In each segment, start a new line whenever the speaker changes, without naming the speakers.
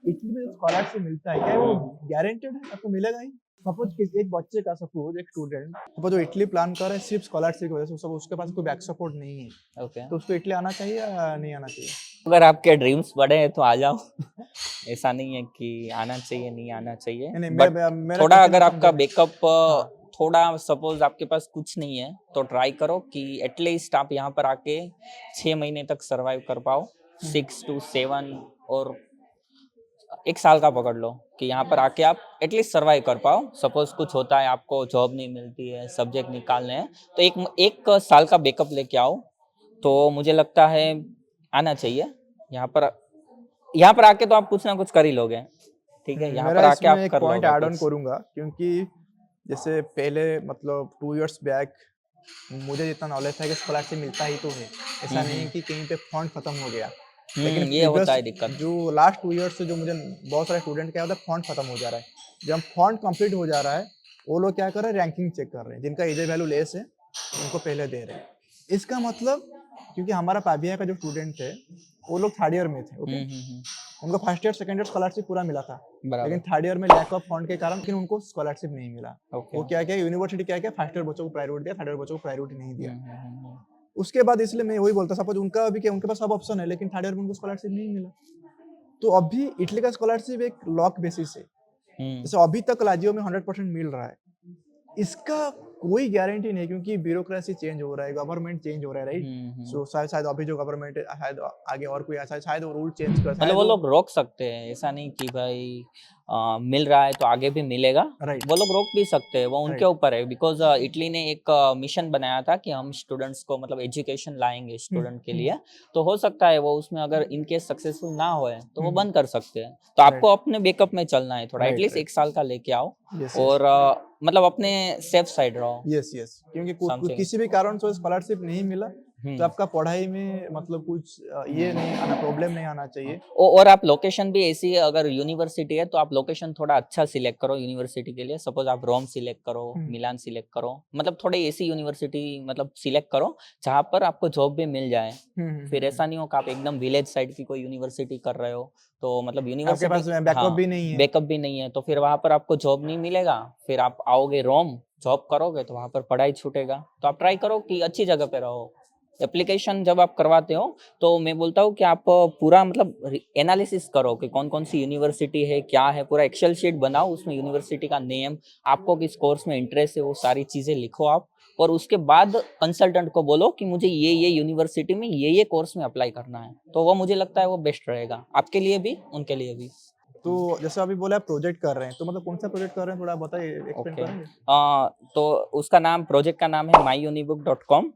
Italy में scholarship मिलता है, क्या वो गारंटेड है आपको मिलेगा ही? सपोज एक बच्चे का, सपोज एक स्टूडेंट सपोज जो इटली प्लान कर रहा है सिर्फ स्कॉलरशिप की वजह से, सब उसके पास कोई बैक सपोर्ट नहीं है,
ओके,
तो उसको इटली आना चाहिए या नहीं आना चाहिए?
अगर आपके ड्रीम्स बड़े हैं तो आ जाओ। ऐसा नहीं है कि आना चाहिए नहीं आना चाहिए,
नहीं नहीं,
बट
मेरा
थोड़ा
क्वेश्चन
अगर
आप
आपका
समझे।
बैकअप
हाँ।
थोड़ा सपोज आपके पास कुछ नहीं है तो ट्राई करो कि एटलीस्ट आप यहाँ पर आके 6 महीने तक सरवाइव कर पाओ, 6 to 7, और 1 साल का पकड़ लो कि यहाँ पर आके आप एटलीस्ट सरवाइव कर पाओ। सपोज कुछ होता है, आपको जॉब नहीं मिलती है, सब्जेक्ट निकालने हैं, तो एक एक साल का बैकअप लेके आओ, तो मुझे लगता है आना चाहिए यहाँ पर। यहाँ पर आके तो आप कुछ ना कुछ कर ही लोगे, ठीक है, यहाँ
मेरा
पर आके
इसमें
आप
एक
कर
पॉइंट
लोगे
ऐड ऑन
कुछ।
करूंगा, क्योंकि जैसे पहले मतलब 2 इयर्स बैक मुझे जितना नॉलेज था कि स्कॉलरशिप मिलता ही तो है, ऐसा नहीं है कि कहीं पे फंड खत्म हो गया। लेकिन
ये होता
प्रीवियस
है दिक्कत।
जो लास्ट 2 इयर्स से जो मुझे बहुत सारे स्टूडेंट क्या होता है, फंड खत्म हो जा रहा है। जब फंड कंप्लीट हो जा रहा है, वो लोग क्या कर रहे हैं, रैंकिंग चेक कर रहे हैं, जिनका एज वैल्यू लेस है उनको पहले दे रहे हैं। इसका मतलब, क्योंकि हमारा पाबिया का जो स्टूडेंट थे वो लोग थर्ड ईयर में थे, ओके,
हम्म।
उनको first year second year scholarship पूरा मिला था, लेकिन
बराबर।
थर्ड ईयर में लैक ऑफ फंड के कारण लेकिन उनको स्कॉलरशिप नहीं मिला।
ओके।
वो क्या क्या यूनिवर्सिटी क्या क्या फर्स्ट ईयर बच्चों को प्रायोरिटी दिया, थर्ड ईयर बच्चों को प्रायोरिटी नहीं दिया।
हम्म।
उसके बाद इसलिए मैं वही बोलता, सपोज उनका अभी क्या, उनके पास सब ऑप्शन है लेकिन थर्ड ईयर में उनको स्कॉलरशिप नहीं मिला। तो अभी इटली का स्कॉलरशिप एक लॉक बेसिस है, जैसे अभी तक लाजियो में 100% मिल रहा है, इसका कोई गारंटी नहीं, क्योंकि ब्यूरोक्रेसी चेंज हो रहा है, गवर्नमेंट चेंज हो रहा है, राइट? सो शायद शायद अभी जो गवर्नमेंट है, शायद आगे और कोई ऐसा, शायद वो रूल चेंज कर,
मतलब
शायद
वो
वो,
लोग रोक सकते हैं, ऐसा नहीं कि भाई मिल रहा है तो आगे भी मिलेगा।
राइट
वो लोग रोक भी सकते हैं, वो उनके
राइट।
ऊपर है, बिकॉज इटली ने एक मिशन बनाया था कि हम स्टूडेंट्स को मतलब एजुकेशन लाएंगे स्टूडेंट के लिए। तो हो सकता है वो उसमें अगर इनकेस सक्सेसफुल ना होए तो वो बंद कर सकते हैं। तो
राइट
आपको अपने बैकअप में चलना है थोड़ा,
राइट
एटलीस्ट
राइट।
1 साल का लेके आओ,
यस यस
और मतलब अपने सेफ साइड रहो।
यस यस, क्योंकि
समथिंग।
किसी भी कारण से स्कॉलरशिप नहीं मिला तो
हम्म।
आपका पढ़ाई में मतलब कुछ ये नहीं आना, प्रॉब्लम नहीं आना चाहिए।
और आप लोकेशन भी ऐसी है, अगर यूनिवर्सिटी है तो आप लोकेशन थोड़ा अच्छा सिलेक्ट करो यूनिवर्सिटी के लिए। सपोज आप रोम सिलेक्ट करो, मिलान सिलेक्ट करो, मतलब थोड़ी ऐसी यूनिवर्सिटी मतलब सिलेक्ट करो जहाँ पर आपको जॉब भी मिल जाए। फिर ऐसा नहीं हो कि आप एकदम विलेज साइड की कोई यूनिवर्सिटी कर रहे हो, तो मतलब
आपके
यूनिवर्सिटी,
पास बैकअप
हाँ,
भी नहीं है।
बैकअप भी नहीं है, तो फिर वहां पर आपको जॉब नहीं मिलेगा। फिर आप आओगे रोम, जॉब करोगे तो वहां पर पढ़ाई छूटेगा। तो आप ट्राई करो कि अच्छी जगह पे रहो। एप्लीकेशन जब आप करवाते हो तो मैं बोलता हूँ कि आप पूरा मतलब एनालिसिस करो कि कौन कौन सी यूनिवर्सिटी है, क्या है, पूरा एक्सेल शीट बनाओ, उसमें यूनिवर्सिटी का नेम, आपको किस कोर्स में इंटरेस्ट है, वो सारी चीजें लिखो आप। और उसके बाद कंसल्टेंट को बोलो कि मुझे ये यूनिवर्सिटी में ये कोर्स में अप्लाई करना है, तो वो मुझे लगता है वो बेस्ट रहेगा आपके लिए भी उनके लिए भी।
तो जैसे अभी बोला प्रोजेक्ट कर रहे हैं, तो मतलब कौन सा प्रोजेक्ट कर रहे हैं, थोड़ा बताइए, एक्सप्लेन
ओके।
करेंगे?
तो उसका नाम, प्रोजेक्ट का नाम है myunibook.com।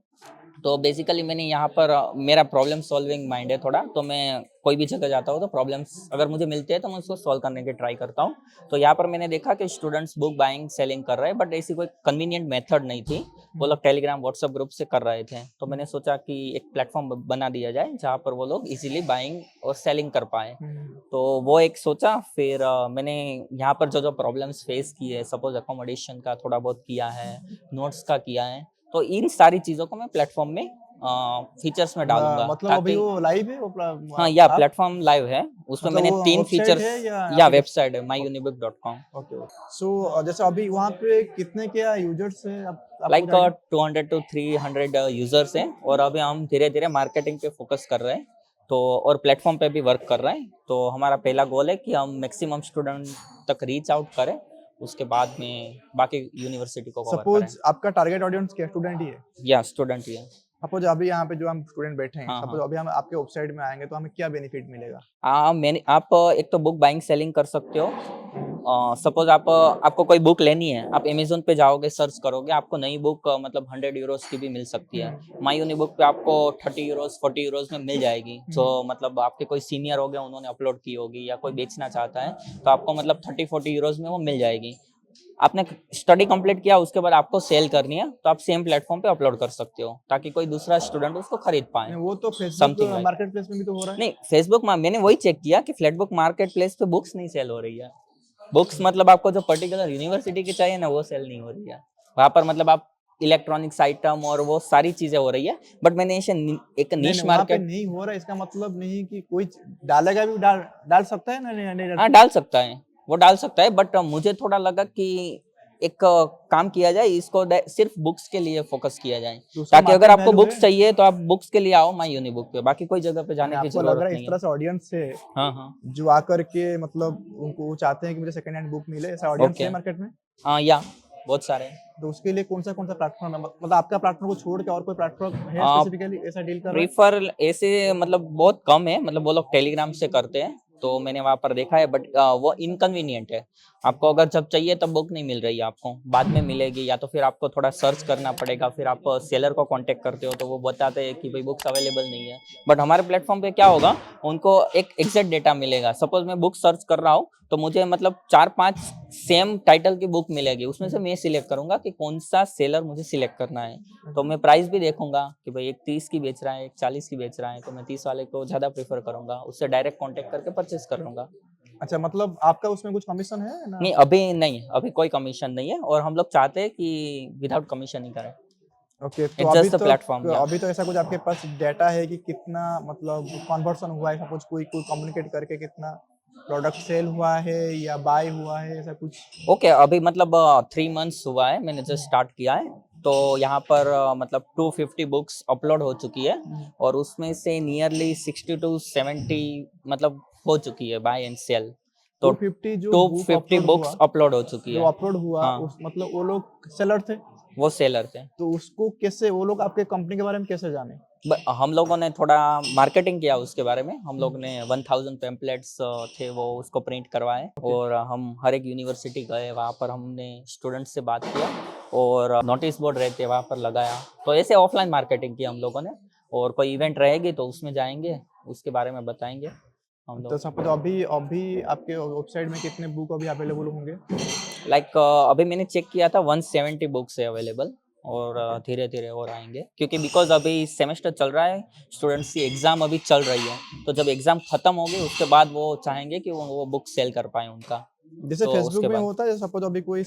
तो बेसिकली मैंने यहाँ पर मेरा प्रॉब्लम सॉल्विंग माइंड है थोड़ा, तो मैं कोई भी जगह जाता हूँ तो प्रॉब्लम्स अगर मुझे मिलते हैं तो मैं उसको सॉल्व करने की ट्राई करता हूँ। तो यहाँ पर मैंने देखा कि स्टूडेंट्स बुक बाइंग सेलिंग कर रहे हैं, बट ऐसी कोई कन्वीनियंट मेथड नहीं थी। वो लोग टेलीग्राम व्हाट्सएप ग्रुप से कर रहे थे, तो मैंने सोचा कि एक प्लेटफॉर्म बना दिया जाए जहाँ पर वो लोग इजीली बाइंग और सेलिंग कर पाए। तो वो एक सोचा। फिर मैंने यहाँ पर जो जो प्रॉब्लम्स फेस किए, सपोज अकोमोडेशन का थोड़ा बहुत किया है, नोट्स का किया है, तो इन सारी चीज़ों को मैं प्लेटफॉर्म में फीचर्स में डालूंगा
मतलब अभी
ताकि,
वो लाइव है वो
हाँ, या
आप
प्लेटफॉर्म लाइव है, उसमें
मतलब
मैंने
वो
3 फीचर्स,
वेबसाइट है या
या
एप्लीकेशन?
वेबसाइट है myunibook.com।
Okay okay. सो जैसे अभी वहाँ पे कितने क्या यूजर्स है, आपको कुछ
लाइक
आइडिया?
200 to 300 यूजर्स हैं, और अभी हम धीरे धीरे मार्केटिंग पे फोकस कर रहे हैं, तो और प्लेटफॉर्म पे भी वर्क कर रहे हैं। तो हमारा पहला गोल है कि हम मैक्सिमम स्टूडेंट तक रीच आउट करें, उसके बाद में बाकी यूनिवर्सिटी को कवर करें।
सपोज आपका टारगेट ऑडियंस क्या स्टूडेंट ही है?
या स्टूडेंट ही है।
सपोज अभी यहाँ पे जो हम स्टूडेंट बैठे हैं,
हाँ
सपोज
हाँ।
अभी हम आपके वेबसाइट में आएंगे तो हमें क्या बेनिफिट मिलेगा?
मैंने आप एक तो बुक बाइंग सेलिंग कर सकते हो। सपोज आपको कोई बुक लेनी है, आप अमेजोन पे जाओगे, सर्च करोगे, आपको नई बुक मतलब 100 यूरोज की भी मिल सकती है। माई यूनी बुक पे आपको 30 यूरोज 40 यूरोज में मिल जाएगी, जो मतलब आपके कोई सीनियर हो गया, उन्होंने अपलोड की होगी, या कोई बेचना चाहता है तो आपको मतलब 30-40 यूरोज में वो मिल जाएगी। आपने स्टडी कंप्लीट किया, उसके बाद आपको सेल करनी है तो आप सेम प्लेटफॉर्म पे अपलोड कर सकते हो, ताकि कोई दूसरा स्टूडेंट उसको खरीद पाए।
नहीं, वो तो Facebook
something like,
market place में भी तो हो रहा है।
नहीं, फेसबुक में मैंने वही चेक किया कि फ्लैटबुक मार्केट प्लेस पे बुक्स नहीं सेल हो रही है। बुक्स मतलब आपको जो पर्टिकुलर यूनिवर्सिटी की चाहिए ना, वो सेल नहीं हो रही है वहां पर। मतलब आप इलेक्ट्रॉनिक्स आइटम और वो सारी चीजें हो रही है, बट मैंने ऐसे एक
नहीं
निश
नहीं, वहाँ पे
मार्केट।
नहीं हो रहा है, इसका मतलब नहीं कि कोई डालेगा भी, डाल सकता है ना, नहीं डाल
हाँ डाल सकता है, वो डाल सकता है, बट मुझे थोड़ा लगा कि एक काम किया जाए, इसको सिर्फ बुक्स के लिए फोकस किया जाए,
तो उसका
ताकि अगर
मार्केट
आपको
वैल्यू
बुक्स
है।
चाहिए तो आप बुक्स के लिए आओ माई यूनी बुक पे, बाकी कोई जगह पे जाने की
आपको लग
जरूरत
रहा है इस
नहीं है।
तरह से ऑडियंस है
हाँ हाँ।
जो आकर के मतलब उनको वो चाहते हैं कि मुझे सेकंड हैंड बुक मिले, ऐसा ऑडियंस
ओके।
है मार्केट में?
हाँ या बहुत सारे हैं।
तो उसके लिए कौन सा प्लेटफॉर्म है, मतलब आपका प्लेटफॉर्म को छोड़ के और कोई प्लेटफॉर्म है स्पेसिफिकली ऐसा डील कर रहा है?
प्रीफर ऐसे मतलब बहुत कम है, मतलब वो लोग टेलीग्राम से करते हैं, तो मैंने वहां पर देखा है, बट वो इनकन्वीनियंट है। आपको अगर जब चाहिए तब बुक नहीं मिल रही है, आपको बाद में मिलेगी, या तो फिर आपको थोड़ा सर्च करना पड़ेगा, फिर आप सेलर को कांटेक्ट करते हो तो वो बताते हैं कि भाई बुक्स अवेलेबल नहीं है। बट हमारे प्लेटफॉर्म पे क्या होगा, उनको एक एग्जैक्ट डेटा मिलेगा। सपोज मैं बुक सर्च कर रहा हूँ तो मुझे मतलब 4-5 सेम टाइटल की बुक मिलेगी, उसमें से मैं सिलेक्ट करूंगा कि कौन सा सेलर मुझे सिलेक्ट करना है। तो मैं प्राइस भी देखूंगा कि भाई एक 30 की बेच रहा है, एक 40 की बेच रहा है, तो मैं 30 वाले को ज्यादा प्रेफर करूंगा, उससे डायरेक्ट कांटेक्ट करके परचेस कर लूंगा।
अच्छा, मतलब आपका उसमें कुछ कमीशन है ना?
नहीं अभी नहीं, अभी कोई कमीशन नहीं है, और हम लोग चाहते हैं कि विदाउट कमीशन ही करें।
ओके, तो
इट्स जस्ट द प्लेटफॉर्म या।
अभी तो ऐसा कुछ आपके पास डेटा है कि कितना मतलब कन्वर्सन हुआ है, सपोज कोई कोई कम्युनिकेट करके कितना प्रोडक्ट सेल हुआ है या बाय हुआ है, ऐसा कुछ?
ओके अभी मतलब 3 मंथ्स हुआ है, मैंने जस्ट स्टार्ट किया है। तो यहाँ पर मतलब 250 बुक्स अपलोड हो चुकी है, और उसमें से नियरली 60 to 70 मतलब हो चुकी है बाय एंड सेल। तो
250 जो बुक
250
अपलोड
बुक्स
हुआ,
अपलोड हो चुकी
जो
है।
अपलोड हुआ
हाँ
उस मतलब वो लोग सेलर थे?
वो सेलर थे।
तो उसको कैसे वो लोग आपके कंपनी के बारे में कैसे जाने?
हम लोगों ने थोड़ा मार्केटिंग किया उसके बारे में, हम लोग ने 1000 पेम्पलेट्स थे वो उसको प्रिंट करवाए,
ओके।
और हम हर एक यूनिवर्सिटी गए, वहाँ पर हमने स्टूडेंट से बात किया, और नोटिस बोर्ड रहते वहाँ पर लगाया। तो ऐसे ऑफलाइन मार्केटिंग की हम लोगों ने, और कोई इवेंट रहेगी तो उसमें जाएंगे, उसके बारे में बताएंगे हम
तो
लोग।
सपोज अभी अभी आपके वेबसाइट में कितने बुक अभी अवेलेबल होंगे?
लाइक अभी मैंने चेक किया था 170 बुक्स है अवेलेबल, और धीरे धीरे और आएंगे, क्योंकि बिकॉज अभी सेमेस्टर चल रहा है, स्टूडेंट्स की एग्जाम अभी चल रही है, तो जब एग्जाम खत्म होगी उसके बाद वो चाहेंगे कि वो बुक सेल कर पाए उनका।
जैसे
तो
फेसबुक
उसके
में
बाद
होता है, सपोज अभी कोई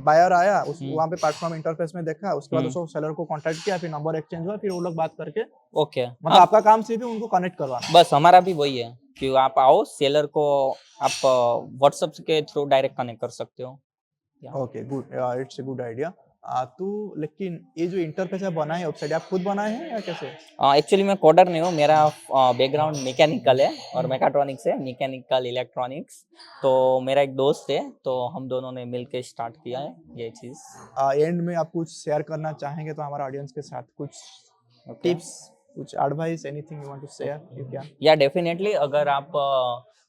बायर आया, उस
हम्म
वहाँ पे प्लेटफॉर्म इंटरफेस में देखा, उसके बाद
हम्म
उसको सेलर को कांटेक्ट किया, फिर नंबर एक्सचेंज हुआ, फिर वो लोग बात करके,
ओके।
मतलब
हाँ
आपका काम सिर्फ है उनको कनेक्ट करवाना?
बस हमारा भी वही है कि आप आओ, सेलर को आप व्हाट्सएप के थ्रू डायरेक्ट कनेक्ट कर सकते हो। या
okay good, it's a good idea. तो लेकिन ये जो इंटरफेस आप बनाए वेबसाइट, आप खुद बनाए हैं या कैसे?
एक्चुअली मैं कोडर नहीं हूँ, मेरा बैकग्राउंड मैकेनिकल है और
हम्म।
मैकाट्रॉनिक्स है, मैकेनिकल इलेक्ट्रॉनिक्स। तो मेरा एक दोस्त है, तो हम दोनों ने मिलकर स्टार्ट किया है ये चीज़।
एंड में आप कुछ शेयर करना चाहेंगे तो हमारे ऑडियंस के साथ कुछ
ओके।
टिप्स, कुछ advice, anything you want to share, you can.
या डेफिनेटली, अगर आप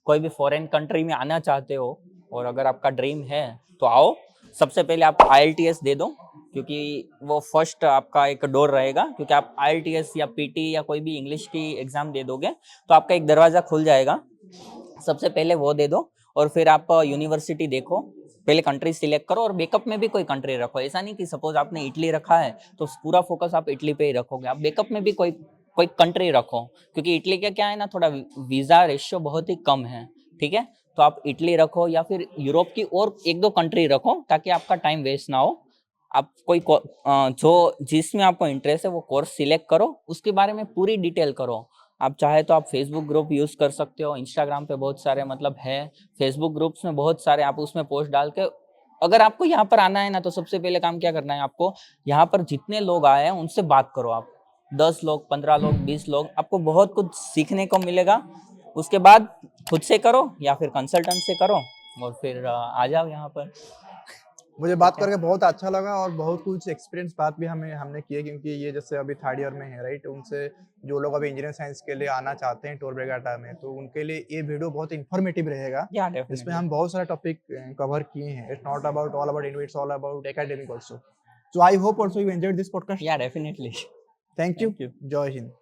कोई भी फॉरेन कंट्री में आना चाहते हो और अगर आपका ड्रीम है तो आओ। सबसे पहले आप IELTS दे दो, क्योंकि वो फर्स्ट आपका एक डोर रहेगा, क्योंकि आप IELTS या PT या कोई भी इंग्लिश की एग्जाम दे दोगे तो आपका एक दरवाज़ा खुल जाएगा। सबसे पहले वो दे दो, और फिर आप यूनिवर्सिटी देखो, पहले कंट्री सिलेक्ट करो, और बैकअप में भी कोई कंट्री रखो। ऐसा नहीं कि सपोज आपने इटली रखा है तो पूरा फोकस आप इटली पे ही रखोगे, आप बैकअप में भी कोई कोई कंट्री रखो, क्योंकि इटली का क्या है ना, थोड़ा वीज़ा रेशियो बहुत ही कम है। ठीक है, तो आप इटली रखो, या फिर यूरोप की और 1-2 कंट्री रखो, ताकि आपका टाइम वेस्ट ना हो। आप कोई जो जिसमें आपको इंटरेस्ट है वो कोर्स सिलेक्ट करो, उसके बारे में पूरी डिटेल करो। आप चाहे तो आप फेसबुक ग्रुप यूज़ कर सकते हो, इंस्टाग्राम पे बहुत सारे मतलब है फेसबुक ग्रुप्स में बहुत सारे, आप उसमें पोस्ट डाल के, अगर आपको यहाँ पर आना है ना, तो सबसे पहले काम क्या करना है आपको, यहाँ पर जितने लोग आए हैं उनसे बात करो आप। 10 लोग, 15 लोग, 20 लोग, आपको बहुत कुछ सीखने को मिलेगा। उसके बाद खुद से करो या फिर कंसल्टेंट से करो, और फिर आ जाओ यहाँ पर।
मुझे बात
ठीक है।
करके बहुत अच्छा लगा, और बहुत कुछ एक्सपीरियंस बात भी हमने की है, क्योंकि ये जैसे अभी थर्ड ईयर में है राइट, उनसे जो लोग अभी इंजीनियरिंग साइंस के लिए आना चाहते हैं टोल ब्रेगाटा में, तो उनके लिए ये वीडियो बहुत इन्फॉर्मेटिव रहेगा,
या
जिसमें
डेफिनेटली।
हम बहुत सारे टॉपिक कवर किए हैं। It's not about all about it's all about academic also. So I hope also you enjoyed this podcast.
Yeah definitely.
Thank you.
Thank you.
जय हिंद।